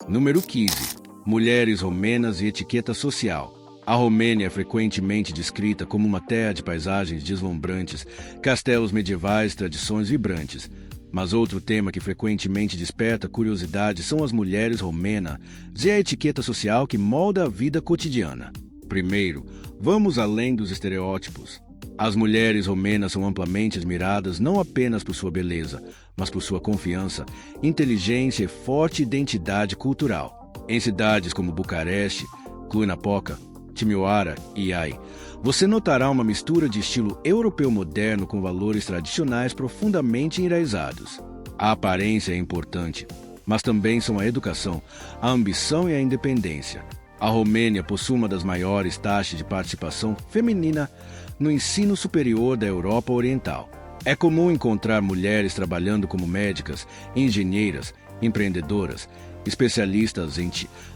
Número 15. Mulheres romenas e etiqueta social. A Romênia é frequentemente descrita como uma terra de paisagens deslumbrantes, castelos medievais, tradições vibrantes. Mas outro tema que frequentemente desperta curiosidade são as mulheres romenas e a etiqueta social que molda a vida cotidiana. Primeiro, vamos além dos estereótipos. As mulheres romenas são amplamente admiradas não apenas por sua beleza, mas por sua confiança, inteligência e forte identidade cultural. Em cidades como Bucareste, Cluj-Napoca, Timișoara e Iași, você notará uma mistura de estilo europeu moderno com valores tradicionais profundamente enraizados. A aparência é importante, mas também são a educação, a ambição e a independência. A Romênia possui uma das maiores taxas de participação feminina no ensino superior da Europa Oriental. É comum encontrar mulheres trabalhando como médicas, engenheiras, empreendedoras, especialistas em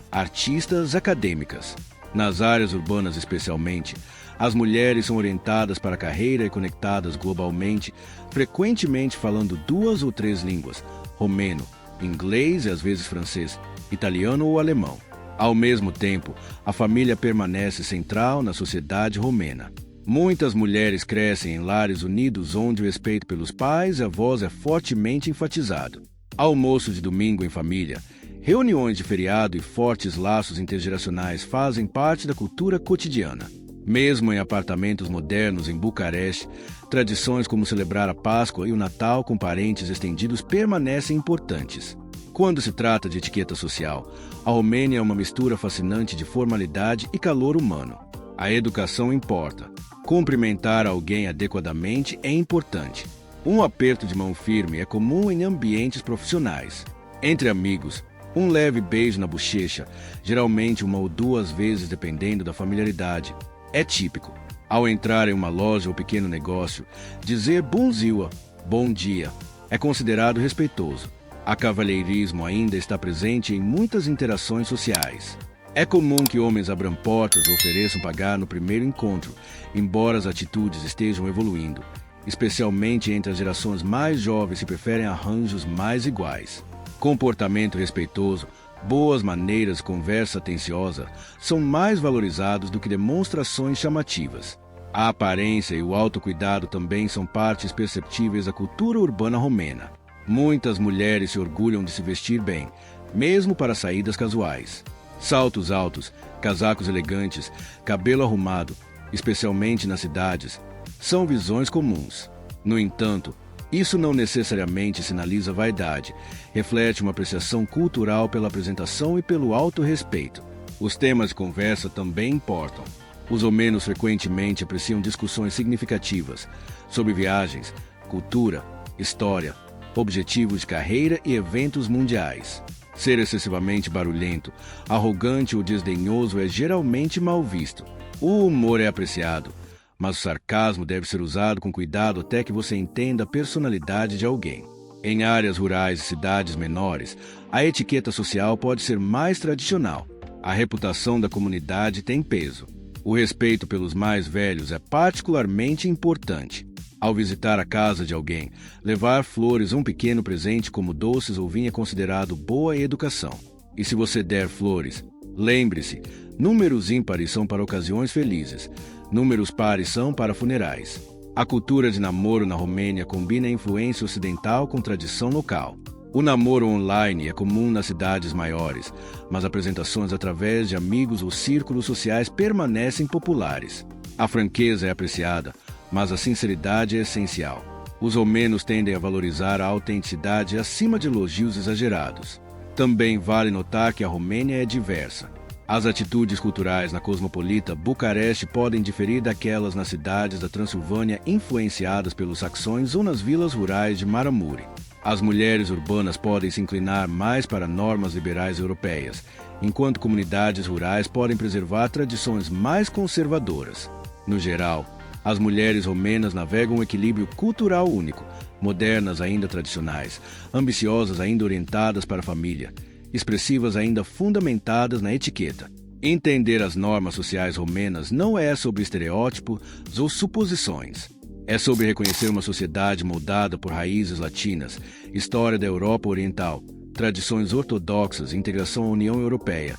artistas acadêmicas. Nas áreas urbanas especialmente, as mulheres são orientadas para a carreira e conectadas globalmente, frequentemente falando 2 ou 3 línguas, romeno, inglês e às vezes francês, italiano ou alemão. Ao mesmo tempo, a família permanece central na sociedade romena. Muitas mulheres crescem em lares unidos onde o respeito pelos pais e avós é fortemente enfatizado. Almoço de domingo em família, reuniões de feriado e fortes laços intergeracionais fazem parte da cultura cotidiana. Mesmo em apartamentos modernos em Bucareste, tradições como celebrar a Páscoa e o Natal com parentes estendidos permanecem importantes. Quando se trata de etiqueta social, a Romênia é uma mistura fascinante de formalidade e calor humano. A educação importa. Cumprimentar alguém adequadamente é importante. Um aperto de mão firme é comum em ambientes profissionais. Entre amigos, um leve beijo na bochecha, geralmente 1 ou 2 vezes dependendo da familiaridade, é típico. Ao entrar em uma loja ou pequeno negócio, dizer bonjour, bom dia, é considerado respeitoso. A cavalheirismo ainda está presente em muitas interações sociais. É comum que homens abram portas ou ofereçam pagar no primeiro encontro, embora as atitudes estejam evoluindo, especialmente entre as gerações mais jovens que preferem arranjos mais iguais. Comportamento respeitoso, boas maneiras e conversa atenciosa são mais valorizados do que demonstrações chamativas. A aparência e o autocuidado também são partes perceptíveis da cultura urbana romena. Muitas mulheres se orgulham de se vestir bem, mesmo para saídas casuais. Saltos altos, casacos elegantes, cabelo arrumado, especialmente nas cidades, são visões comuns. No entanto, isso não necessariamente sinaliza vaidade, reflete uma apreciação cultural pela apresentação e pelo autorrespeito. Os temas de conversa também importam. Os romenos frequentemente apreciam discussões significativas sobre viagens, cultura, história, objetivos de carreira e eventos mundiais. Ser excessivamente barulhento, arrogante ou desdenhoso é geralmente mal visto. O humor é apreciado, mas o sarcasmo deve ser usado com cuidado até que você entenda a personalidade de alguém. Em áreas rurais e cidades menores, a etiqueta social pode ser mais tradicional. A reputação da comunidade tem peso. O respeito pelos mais velhos é particularmente importante. Ao visitar a casa de alguém, levar flores ou um pequeno presente como doces ou vinho é considerado boa educação. E se você der flores, lembre-se, números ímpares são para ocasiões felizes, números pares são para funerais. A cultura de namoro na Romênia combina a influência ocidental com tradição local. O namoro online é comum nas cidades maiores, mas apresentações através de amigos ou círculos sociais permanecem populares. A franqueza é apreciada, mas a sinceridade é essencial. Os romenos tendem a valorizar a autenticidade acima de elogios exagerados. Também vale notar que a Romênia é diversa. As atitudes culturais na cosmopolita Bucareste podem diferir daquelas nas cidades da Transilvânia influenciadas pelos saxões ou nas vilas rurais de Maramureș. As mulheres urbanas podem se inclinar mais para normas liberais europeias, enquanto comunidades rurais podem preservar tradições mais conservadoras. No geral, as mulheres romenas navegam um equilíbrio cultural único, modernas ainda tradicionais, ambiciosas ainda orientadas para a família, expressivas ainda fundamentadas na etiqueta. Entender as normas sociais romenas não é sobre estereótipos ou suposições. É sobre reconhecer uma sociedade moldada por raízes latinas, história da Europa Oriental, tradições ortodoxas e integração à União Europeia,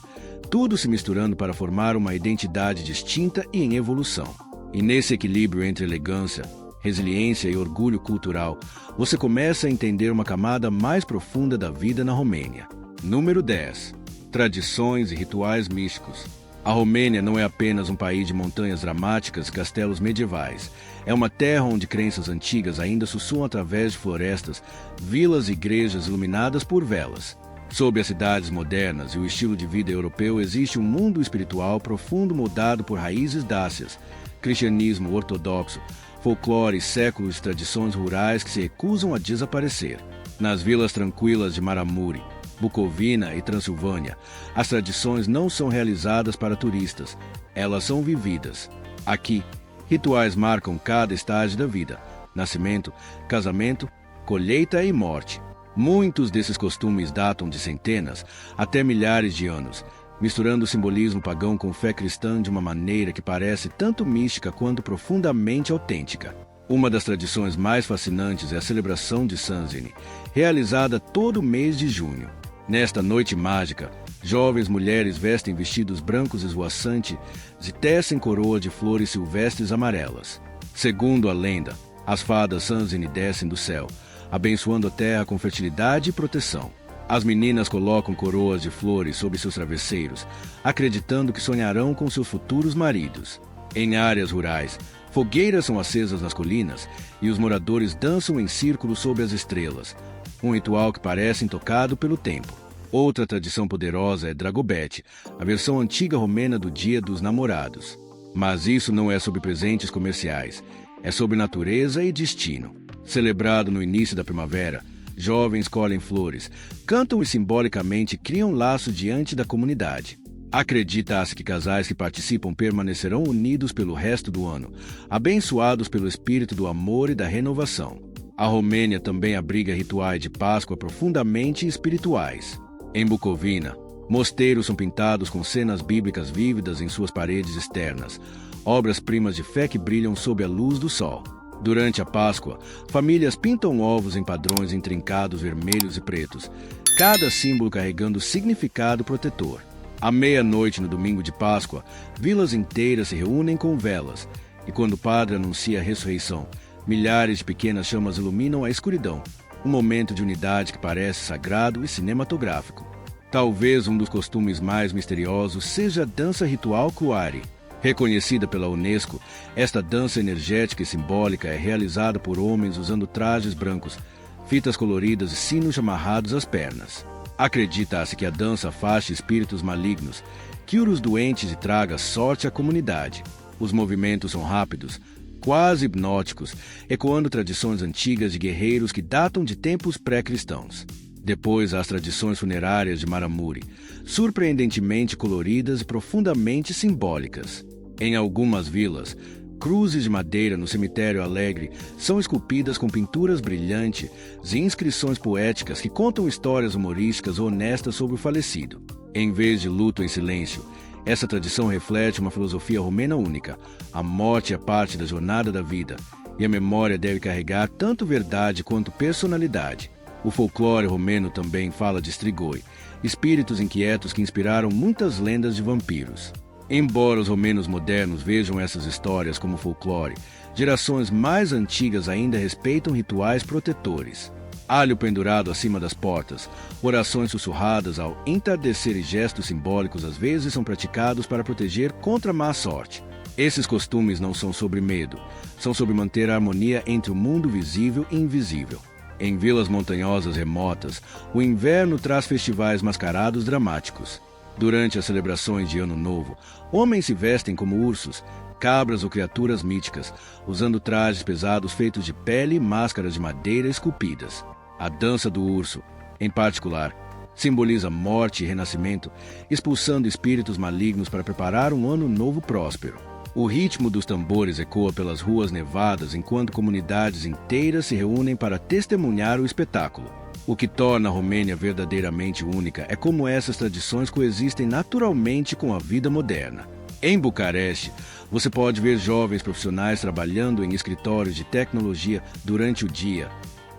tudo se misturando para formar uma identidade distinta e em evolução. E nesse equilíbrio entre elegância, resiliência e orgulho cultural, você começa a entender uma camada mais profunda da vida na Romênia. Número 10. Tradições e rituais místicos. A Romênia não é apenas um país de montanhas dramáticas e castelos medievais. É uma terra onde crenças antigas ainda sussurram através de florestas, vilas e igrejas iluminadas por velas. Sob as cidades modernas e o estilo de vida europeu existe um mundo espiritual profundo moldado por raízes dácias, cristianismo ortodoxo, folclore e séculos de tradições rurais que se recusam a desaparecer. Nas vilas tranquilas de Maramuri, Bucovina e Transilvânia, as tradições não são realizadas para turistas, elas são vividas. Aqui, rituais marcam cada estágio da vida: nascimento, casamento, colheita e morte. Muitos desses costumes datam de centenas até milhares de anos, misturando o simbolismo pagão com fé cristã de uma maneira que parece tanto mística quanto profundamente autêntica. Uma das tradições mais fascinantes é a celebração de Sanzini, realizada todo mês de junho. Nesta noite mágica, jovens mulheres vestem vestidos brancos esvoaçantes e tecem coroa de flores silvestres amarelas. Segundo a lenda, as fadas Sanzini descem do céu, abençoando a terra com fertilidade e proteção. As meninas colocam coroas de flores sob seus travesseiros, acreditando que sonharão com seus futuros maridos. Em áreas rurais, fogueiras são acesas nas colinas e os moradores dançam em círculo sob as estrelas, um ritual que parece intocado pelo tempo. Outra tradição poderosa é Dragobete, a versão antiga romena do Dia dos Namorados. Mas isso não é sobre presentes comerciais, é sobre natureza e destino. Celebrado no início da primavera, jovens colhem flores, cantam e simbolicamente criam laços diante da comunidade. Acredita-se que casais que participam permanecerão unidos pelo resto do ano, abençoados pelo espírito do amor e da renovação. A Romênia também abriga rituais de Páscoa profundamente espirituais. Em Bucovina, mosteiros são pintados com cenas bíblicas vívidas em suas paredes externas, obras-primas de fé que brilham sob a luz do sol. Durante a Páscoa, famílias pintam ovos em padrões intrincados vermelhos e pretos, cada símbolo carregando significado protetor. À meia-noite no domingo de Páscoa, vilas inteiras se reúnem com velas, e quando o padre anuncia a ressurreição, milhares de pequenas chamas iluminam a escuridão, um momento de unidade que parece sagrado e cinematográfico. Talvez um dos costumes mais misteriosos seja a dança ritual Kuari. Reconhecida pela Unesco, esta dança energética e simbólica é realizada por homens usando trajes brancos, fitas coloridas e sinos amarrados às pernas. Acredita-se que a dança afaste espíritos malignos, cure os doentes e traga sorte à comunidade. Os movimentos são rápidos, quase hipnóticos, ecoando tradições antigas de guerreiros que datam de tempos pré-cristãos. Depois, as tradições funerárias de Maramuri, surpreendentemente coloridas e profundamente simbólicas. Em algumas vilas, cruzes de madeira no cemitério alegre são esculpidas com pinturas brilhantes e inscrições poéticas que contam histórias humorísticas honestas sobre o falecido. Em vez de luto em silêncio, essa tradição reflete uma filosofia romena única. A morte é parte da jornada da vida, e a memória deve carregar tanto verdade quanto personalidade. O folclore romeno também fala de Strigoi, espíritos inquietos que inspiraram muitas lendas de vampiros. Embora os romenos modernos vejam essas histórias como folclore, gerações mais antigas ainda respeitam rituais protetores. Alho pendurado acima das portas, orações sussurradas ao entardecer e gestos simbólicos às vezes são praticados para proteger contra a má sorte. Esses costumes não são sobre medo, são sobre manter a harmonia entre o mundo visível e invisível. Em vilas montanhosas remotas, o inverno traz festivais mascarados dramáticos. Durante as celebrações de Ano Novo, homens se vestem como ursos, cabras ou criaturas míticas, usando trajes pesados feitos de pele e máscaras de madeira esculpidas. A dança do urso, em particular, simboliza morte e renascimento, expulsando espíritos malignos para preparar um ano novo próspero. O ritmo dos tambores ecoa pelas ruas nevadas enquanto comunidades inteiras se reúnem para testemunhar o espetáculo. O que torna a Romênia verdadeiramente única é como essas tradições coexistem naturalmente com a vida moderna. Em Bucareste, você pode ver jovens profissionais trabalhando em escritórios de tecnologia durante o dia,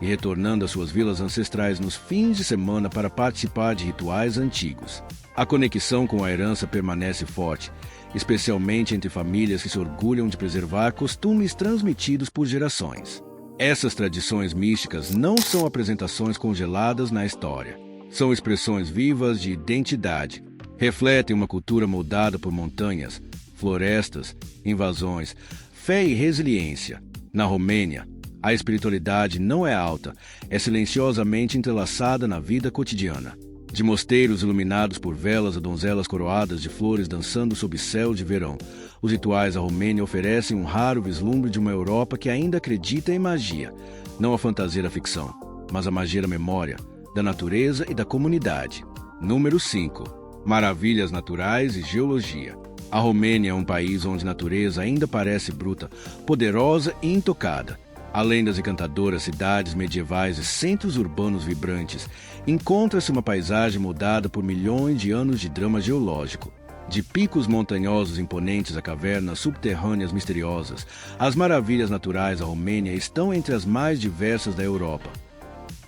e retornando às suas vilas ancestrais nos fins de semana para participar de rituais antigos. A conexão com a herança permanece forte, especialmente entre famílias que se orgulham de preservar costumes transmitidos por gerações. Essas tradições místicas não são apresentações congeladas na história. São expressões vivas de identidade. Refletem uma cultura moldada por montanhas, florestas, invasões, fé e resiliência. Na Romênia, a espiritualidade não é alta, é silenciosamente entrelaçada na vida cotidiana. De mosteiros iluminados por velas a donzelas coroadas de flores dançando sob céu de verão, os rituais da Romênia oferecem um raro vislumbre de uma Europa que ainda acredita em magia, não a fantasia da ficção, mas a magia da memória, da natureza e da comunidade. Número 5. Maravilhas naturais e geologia. A Romênia é um país onde a natureza ainda parece bruta, poderosa e intocada. Além das encantadoras cidades medievais e centros urbanos vibrantes, encontra-se uma paisagem moldada por milhões de anos de drama geológico. De picos montanhosos imponentes a cavernas subterrâneas misteriosas, as maravilhas naturais da Romênia estão entre as mais diversas da Europa.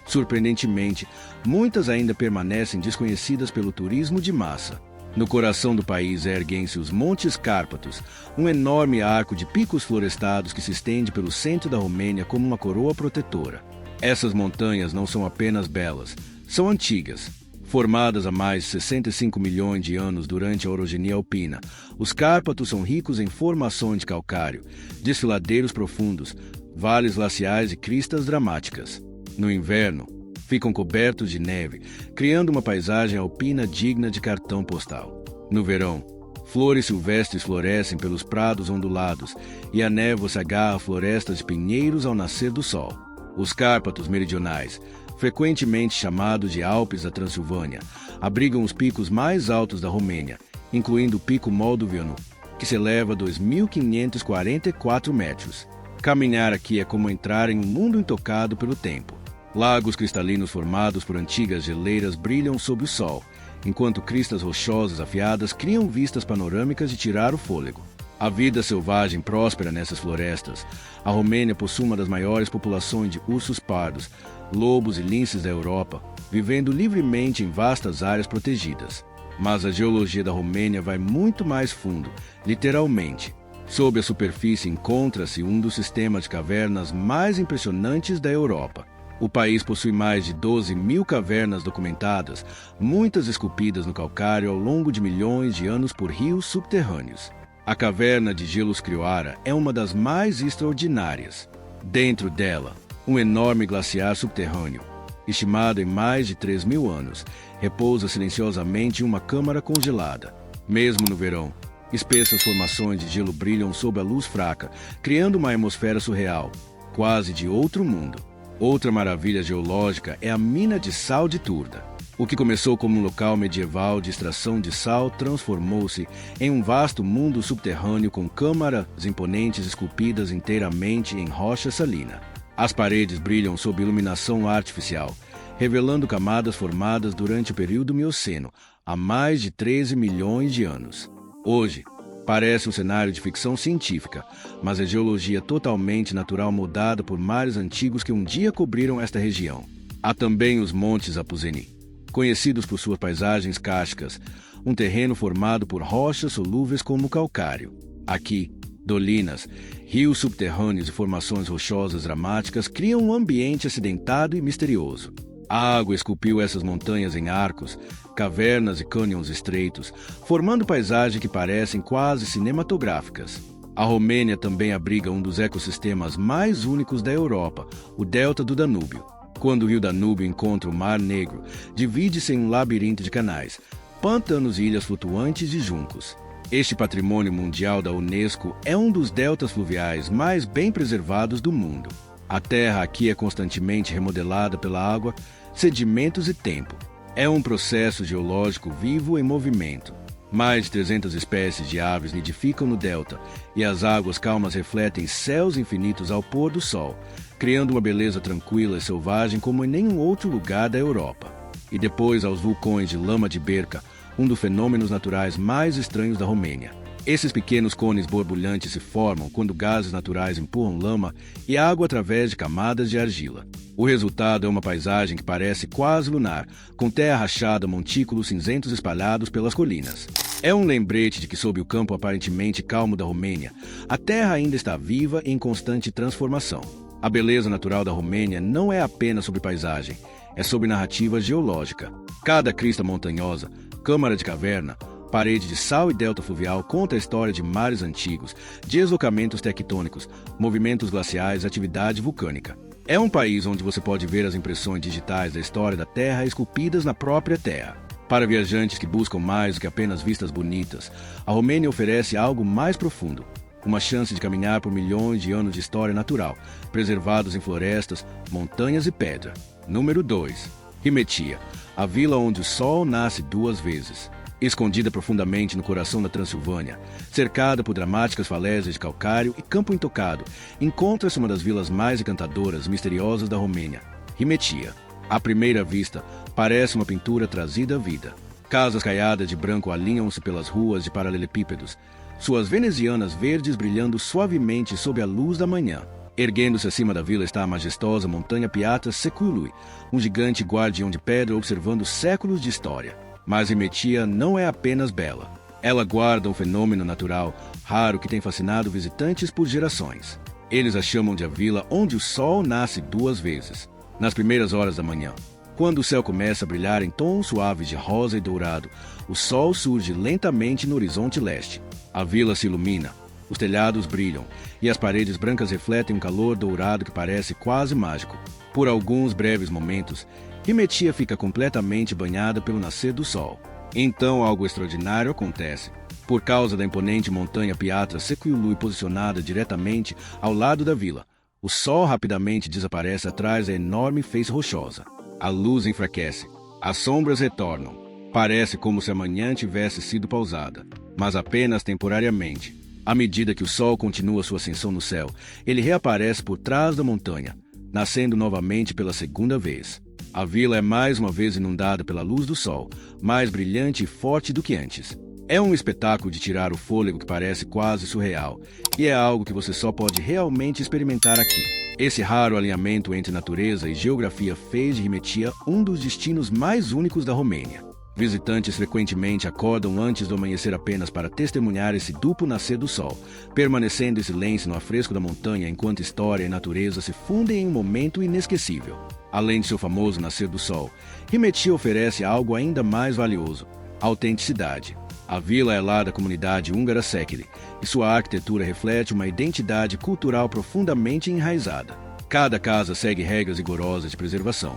Surpreendentemente, muitas ainda permanecem desconhecidas pelo turismo de massa. No coração do país erguem-se os Montes Cárpatos, um enorme arco de picos florestados que se estende pelo centro da Romênia como uma coroa protetora. Essas montanhas não são apenas belas, são antigas. Formadas há mais de 65 milhões de anos durante a orogenia alpina, os Cárpatos são ricos em formações de calcário, desfiladeiros profundos, vales glaciais e cristas dramáticas. No inverno, ficam cobertos de neve, criando uma paisagem alpina digna de cartão postal. No verão, flores silvestres florescem pelos prados ondulados e a névoa se agarra a florestas de pinheiros ao nascer do sol. Os Cárpatos meridionais, frequentemente chamados de Alpes da Transilvânia, abrigam os picos mais altos da Romênia, incluindo o Pico Moldoviano, que se eleva a 2.544 metros. Caminhar aqui é como entrar em um mundo intocado pelo tempo. Lagos cristalinos formados por antigas geleiras brilham sob o sol, enquanto cristas rochosas afiadas criam vistas panorâmicas de tirar o fôlego. A vida selvagem próspera nessas florestas. A Romênia possui uma das maiores populações de ursos pardos, lobos e linces da Europa, vivendo livremente em vastas áreas protegidas. Mas a geologia da Romênia vai muito mais fundo, literalmente. Sob a superfície encontra-se um dos sistemas de cavernas mais impressionantes da Europa. O país possui mais de 12 mil cavernas documentadas, muitas esculpidas no calcário ao longo de milhões de anos por rios subterrâneos. A caverna de Gelos Crioara é uma das mais extraordinárias. Dentro dela, um enorme glaciar subterrâneo, estimado em mais de 3.000 anos, repousa silenciosamente em uma câmara congelada. Mesmo no verão, espessas formações de gelo brilham sob a luz fraca, criando uma atmosfera surreal, quase de outro mundo. Outra maravilha geológica é a mina de sal de Turda. O que começou como um local medieval de extração de sal transformou-se em um vasto mundo subterrâneo com câmaras imponentes esculpidas inteiramente em rocha salina. As paredes brilham sob iluminação artificial, revelando camadas formadas durante o período Mioceno, há mais de 13 milhões de anos. Hoje, parece um cenário de ficção científica, mas é geologia totalmente natural moldada por mares antigos que um dia cobriram esta região. Há também os Montes Apuseni, conhecidos por suas paisagens cársticas, um terreno formado por rochas solúveis como o calcário. Aqui, dolinas, rios subterrâneos e formações rochosas dramáticas criam um ambiente acidentado e misterioso. A água esculpiu essas montanhas em arcos, cavernas e cânions estreitos, formando paisagens que parecem quase cinematográficas. A Romênia também abriga um dos ecossistemas mais únicos da Europa, o Delta do Danúbio. Quando o rio Danúbio encontra o Mar Negro, divide-se em um labirinto de canais, pântanos e ilhas flutuantes de juncos. Este patrimônio mundial da Unesco é um dos deltas fluviais mais bem preservados do mundo. A terra aqui é constantemente remodelada pela água, sedimentos e tempo. É um processo geológico vivo em movimento. Mais de 300 espécies de aves nidificam no delta, e as águas calmas refletem céus infinitos ao pôr do sol, criando uma beleza tranquila e selvagem como em nenhum outro lugar da Europa. E depois aos vulcões de Lama de Berca, um dos fenômenos naturais mais estranhos da Romênia. Esses pequenos cones borbulhantes se formam quando gases naturais empurram lama e água através de camadas de argila. O resultado é uma paisagem que parece quase lunar, com terra rachada, montículos cinzentos espalhados pelas colinas. É um lembrete de que, sob o campo aparentemente calmo da Romênia, a terra ainda está viva e em constante transformação. A beleza natural da Romênia não é apenas sobre paisagem, é sobre narrativa geológica. Cada crista montanhosa, câmara de caverna, parede de sal e delta fluvial conta a história de mares antigos, deslocamentos tectônicos, movimentos glaciais e atividade vulcânica. É um país onde você pode ver as impressões digitais da história da Terra esculpidas na própria terra. Para viajantes que buscam mais do que apenas vistas bonitas, a Romênia oferece algo mais profundo. Uma chance de caminhar por milhões de anos de história natural, preservados em florestas, montanhas e pedra. Número 2. Himetia, a vila onde o sol nasce 2 vezes. Escondida profundamente no coração da Transilvânia, cercada por dramáticas falésias de calcário e campo intocado, encontra-se uma das vilas mais encantadoras e misteriosas da Romênia, Himetia. À primeira vista, parece uma pintura trazida à vida. Casas caiadas de branco alinham-se pelas ruas de paralelepípedos, suas venezianas verdes brilhando suavemente sob a luz da manhã. Erguendo-se acima da vila está a majestosa montanha Piatra Secuiului, um gigante guardião de pedra observando séculos de história. Mas Himetia não é apenas bela. Ela guarda um fenômeno natural raro que tem fascinado visitantes por gerações. Eles a chamam de a vila onde o sol nasce 2 vezes. Nas primeiras horas da manhã, quando o céu começa a brilhar em tons suaves de rosa e dourado, o sol surge lentamente no horizonte leste. A vila se ilumina, os telhados brilham e as paredes brancas refletem um calor dourado que parece quase mágico. Por alguns breves momentos, Himetia fica completamente banhada pelo nascer do sol. Então algo extraordinário acontece. Por causa da imponente montanha Piatra Secuiului posicionada diretamente ao lado da vila, o sol rapidamente desaparece atrás da enorme face rochosa. A luz enfraquece, as sombras retornam. Parece como se a manhã tivesse sido pausada, mas apenas temporariamente. À medida que o sol continua sua ascensão no céu, ele reaparece por trás da montanha, nascendo novamente pela segunda vez. A vila é mais uma vez inundada pela luz do sol, mais brilhante e forte do que antes. É um espetáculo de tirar o fôlego que parece quase surreal, e é algo que você só pode realmente experimentar aqui. Esse raro alinhamento entre natureza e geografia fez de Himetia um dos destinos mais únicos da Romênia. Visitantes frequentemente acordam antes do amanhecer apenas para testemunhar esse duplo nascer do sol, permanecendo em silêncio no afresco da montanha enquanto história e natureza se fundem em um momento inesquecível. Além de seu famoso nascer do sol, Himetia oferece algo ainda mais valioso: a autenticidade. A vila é lar da comunidade húngara Szekely, e sua arquitetura reflete uma identidade cultural profundamente enraizada. Cada casa segue regras rigorosas de preservação.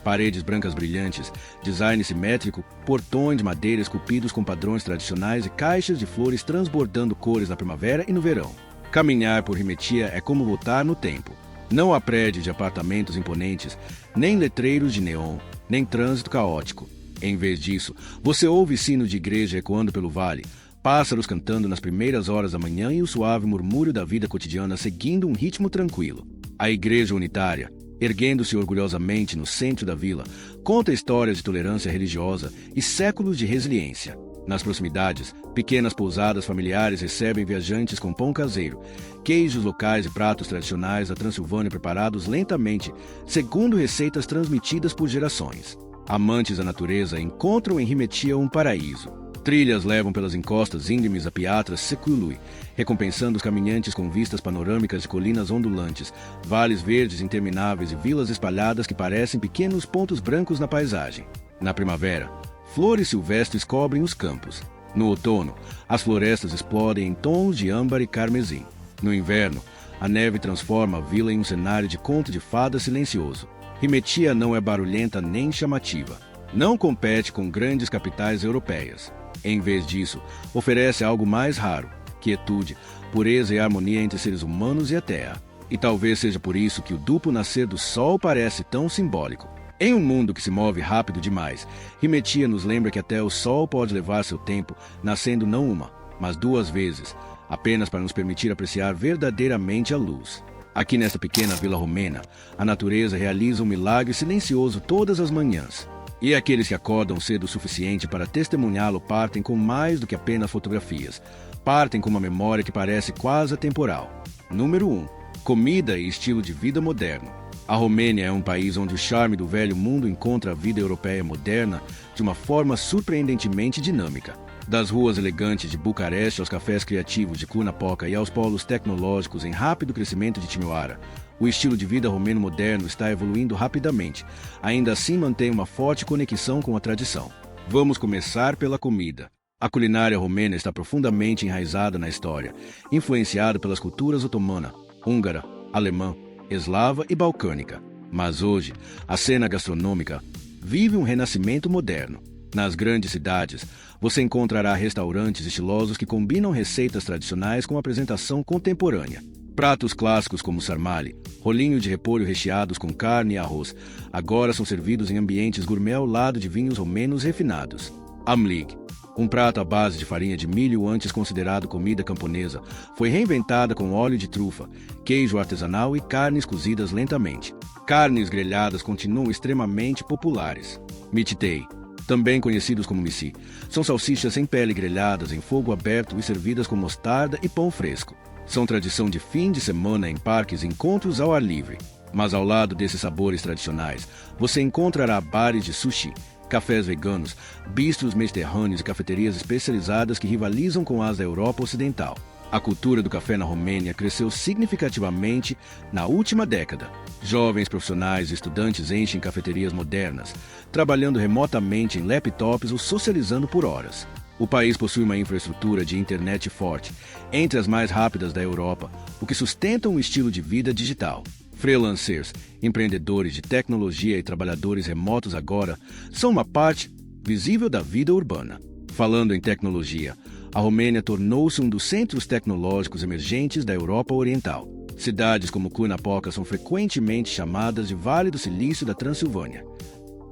Paredes brancas brilhantes, design simétrico, portões de madeira esculpidos com padrões tradicionais e caixas de flores transbordando cores na primavera e no verão. Caminhar por Himetia é como voltar no tempo. Não há prédios de apartamentos imponentes, nem letreiros de neon, nem trânsito caótico. Em vez disso, você ouve sino de igreja ecoando pelo vale, pássaros cantando nas primeiras horas da manhã e o suave murmúrio da vida cotidiana seguindo um ritmo tranquilo. A igreja unitária, erguendo-se orgulhosamente no centro da vila, conta histórias de tolerância religiosa e séculos de resiliência. Nas proximidades, pequenas pousadas familiares recebem viajantes com pão caseiro, queijos locais e pratos tradicionais da Transilvânia preparados lentamente, segundo receitas transmitidas por gerações. Amantes da natureza encontram em Himetia um paraíso. Trilhas levam pelas encostas íngremes a Piatra Secuiului, recompensando os caminhantes com vistas panorâmicas de colinas ondulantes, vales verdes intermináveis e vilas espalhadas que parecem pequenos pontos brancos na paisagem. Na primavera, flores silvestres cobrem os campos. No outono, as florestas explodem em tons de âmbar e carmesim. No inverno, a neve transforma a vila em um cenário de conto de fada silencioso. Himetia não é barulhenta nem chamativa. Não compete com grandes capitais europeias. Em vez disso, oferece algo mais raro: quietude, pureza e harmonia entre seres humanos e a terra. E talvez seja por isso que o duplo nascer do sol parece tão simbólico. Em um mundo que se move rápido demais, Himetia nos lembra que até o sol pode levar seu tempo, nascendo não uma, mas 2 vezes, apenas para nos permitir apreciar verdadeiramente a luz. Aqui nesta pequena vila romena, a natureza realiza um milagre silencioso todas as manhãs. E aqueles que acordam cedo o suficiente para testemunhá-lo partem com mais do que apenas fotografias. Partem com uma memória que parece quase atemporal. Número 1. Comida e estilo de vida moderno. A Romênia é um país onde o charme do velho mundo encontra a vida europeia moderna de uma forma surpreendentemente dinâmica. Das ruas elegantes de Bucareste aos cafés criativos de Cluj-Napoca e aos polos tecnológicos em rápido crescimento de Timișoara, o estilo de vida romeno moderno está evoluindo rapidamente. Ainda assim mantém uma forte conexão com a tradição. Vamos começar pela comida. A culinária romena está profundamente enraizada na história, influenciada pelas culturas otomana, húngara, alemã, eslava e balcânica. Mas hoje, a cena gastronômica vive um renascimento moderno. Nas grandes cidades, você encontrará restaurantes estilosos que combinam receitas tradicionais com apresentação contemporânea. Pratos clássicos como sarmale, rolinho de repolho recheados com carne e arroz, agora são servidos em ambientes gourmet ao lado de vinhos romenos refinados. Amlig, um prato à base de farinha de milho antes considerado comida camponesa, foi reinventada com óleo de trufa, queijo artesanal e carnes cozidas lentamente. Carnes grelhadas continuam extremamente populares. Mititei, também conhecidos como missi, são salsichas sem pele grelhadas em fogo aberto e servidas com mostarda e pão fresco. São tradição de fim de semana em parques e encontros ao ar livre. Mas ao lado desses sabores tradicionais, você encontrará bares de sushi, cafés veganos, bistros mediterrâneos e cafeterias especializadas que rivalizam com as da Europa Ocidental. A cultura do café na Romênia cresceu significativamente na última década. Jovens profissionais e estudantes enchem cafeterias modernas, trabalhando remotamente em laptops ou socializando por horas. O país possui uma infraestrutura de internet forte, entre as mais rápidas da Europa, o que sustenta um estilo de vida digital. Freelancers, empreendedores de tecnologia e trabalhadores remotos agora são uma parte visível da vida urbana. Falando em tecnologia, a Romênia tornou-se um dos centros tecnológicos emergentes da Europa Oriental. Cidades como Cluj-Napoca são frequentemente chamadas de Vale do Silício da Transilvânia.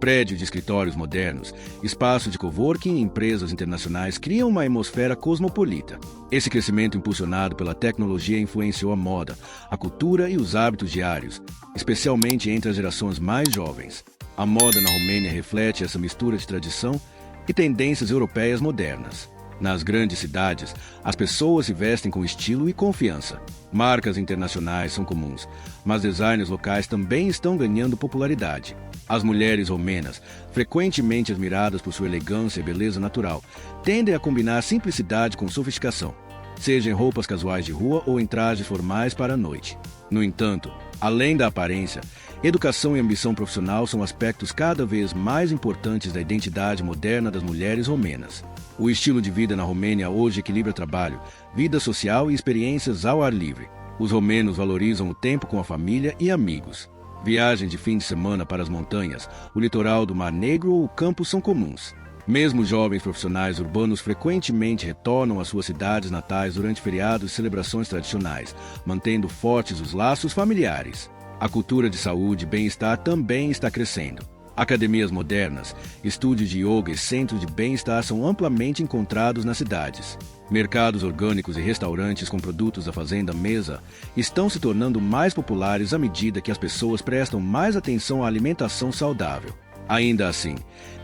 Prédios de escritórios modernos, espaços de coworking e empresas internacionais criam uma atmosfera cosmopolita. Esse crescimento impulsionado pela tecnologia influenciou a moda, a cultura e os hábitos diários, especialmente entre as gerações mais jovens. A moda na Romênia reflete essa mistura de tradição e tendências europeias modernas. Nas grandes cidades, as pessoas se vestem com estilo e confiança. Marcas internacionais são comuns, mas designers locais também estão ganhando popularidade. As mulheres romenas, frequentemente admiradas por sua elegância e beleza natural, tendem a combinar simplicidade com sofisticação, seja em roupas casuais de rua ou em trajes formais para a noite. No entanto, além da aparência, educação e ambição profissional são aspectos cada vez mais importantes da identidade moderna das mulheres romenas. O estilo de vida na Romênia hoje equilibra trabalho, vida social e experiências ao ar livre. Os romenos valorizam o tempo com a família e amigos. Viagens de fim de semana para as montanhas, o litoral do Mar Negro ou o campo são comuns. Mesmo jovens profissionais urbanos frequentemente retornam às suas cidades natais durante feriados e celebrações tradicionais, mantendo fortes os laços familiares. A cultura de saúde e bem-estar também está crescendo. Academias modernas, estúdios de yoga e centros de bem-estar são amplamente encontrados nas cidades. Mercados orgânicos e restaurantes com produtos da fazenda mesa estão se tornando mais populares à medida que as pessoas prestam mais atenção à alimentação saudável. Ainda assim,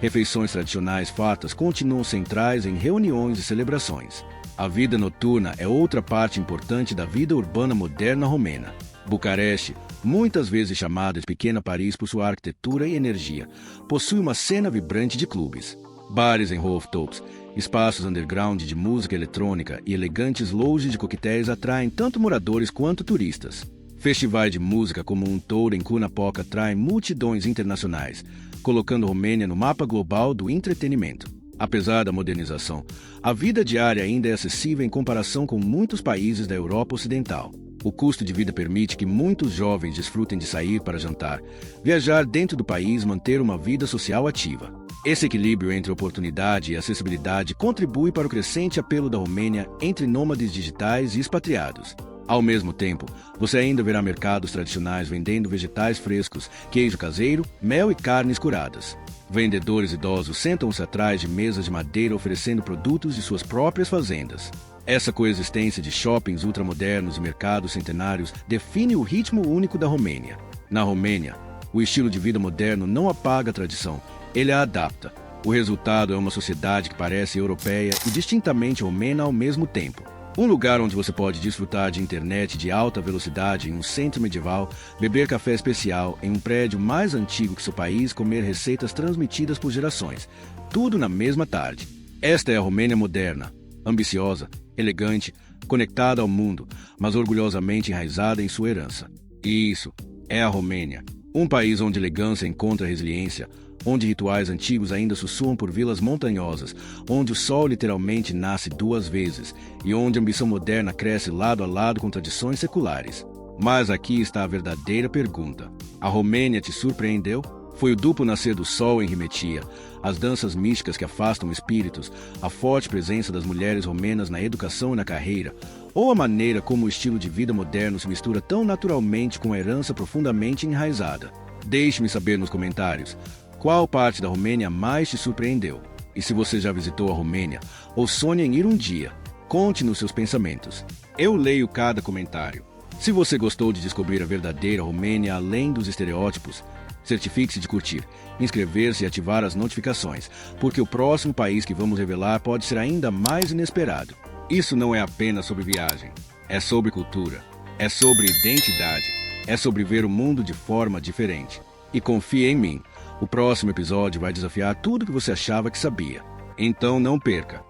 refeições tradicionais fartas continuam centrais em reuniões e celebrações. A vida noturna é outra parte importante da vida urbana moderna romena. Bucareste, muitas vezes chamada de Pequena Paris por sua arquitetura e energia, possui uma cena vibrante de clubes. Bares em rooftops, espaços underground de música eletrônica e elegantes lounges de coquetéis atraem tanto moradores quanto turistas. Festivais de música como um Tour em Cluj-Napoca atraem multidões internacionais, colocando Romênia no mapa global do entretenimento. Apesar da modernização, a vida diária ainda é acessível em comparação com muitos países da Europa Ocidental. O custo de vida permite que muitos jovens desfrutem de sair para jantar, viajar dentro do país e manter uma vida social ativa. Esse equilíbrio entre oportunidade e acessibilidade contribui para o crescente apelo da Romênia entre nômades digitais e expatriados. Ao mesmo tempo, você ainda verá mercados tradicionais vendendo vegetais frescos, queijo caseiro, mel e carnes curadas. Vendedores idosos sentam-se atrás de mesas de madeira oferecendo produtos de suas próprias fazendas. Essa coexistência de shoppings ultramodernos e mercados centenários define o ritmo único da Romênia. Na Romênia, o estilo de vida moderno não apaga a tradição, ele a adapta. O resultado é uma sociedade que parece europeia e distintamente romena ao mesmo tempo. Um lugar onde você pode desfrutar de internet de alta velocidade em um centro medieval, beber café especial em um prédio mais antigo que seu país, comer receitas transmitidas por gerações. Tudo na mesma tarde. Esta é a Romênia moderna, ambiciosa, elegante, conectada ao mundo, mas orgulhosamente enraizada em sua herança. E isso é a Romênia, um país onde elegância encontra resiliência, onde rituais antigos ainda sussurram por vilas montanhosas, onde o sol literalmente nasce duas vezes e onde a ambição moderna cresce lado a lado com tradições seculares. Mas aqui está a verdadeira pergunta. A Romênia te surpreendeu? Foi o duplo nascer do sol em Rimetia, as danças místicas que afastam espíritos, a forte presença das mulheres romenas na educação e na carreira, ou a maneira como o estilo de vida moderno se mistura tão naturalmente com a herança profundamente enraizada? Deixe-me saber nos comentários. Qual parte da Romênia mais te surpreendeu? E se você já visitou a Romênia ou sonha em ir um dia, conte nos seus pensamentos. Eu leio cada comentário. Se você gostou de descobrir a verdadeira Romênia além dos estereótipos, certifique-se de curtir, inscrever-se e ativar as notificações, porque o próximo país que vamos revelar pode ser ainda mais inesperado. Isso não é apenas sobre viagem, é sobre cultura, é sobre identidade, é sobre ver o mundo de forma diferente. E confie em mim. O próximo episódio vai desafiar tudo que você achava que sabia. Então não perca!